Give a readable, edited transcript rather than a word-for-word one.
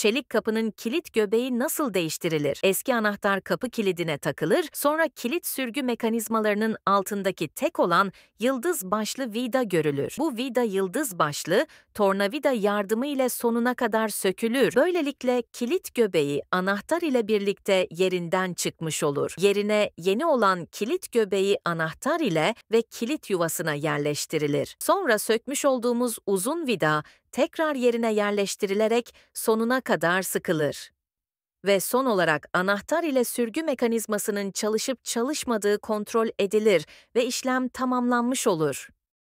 Çelik kapının kilit göbeği nasıl değiştirilir? Eski anahtar kapı kilidine takılır, sonra kilit sürgü mekanizmalarının altındaki tek olan yıldız başlı vida görülür. Bu vida yıldız başlı, tornavida yardımı ile sonuna kadar sökülür. Böylelikle kilit göbeği anahtar ile birlikte yerinden çıkmış olur. Yerine yeni olan kilit göbeği anahtar ile ve kilit yuvasına yerleştirilir. Sonra sökmüş olduğumuz uzun vida tekrar yerine yerleştirilerek sonuna kadar sıkılır. Ve son olarak anahtar ile sürgü mekanizmasının çalışıp çalışmadığı kontrol edilir ve işlem tamamlanmış olur.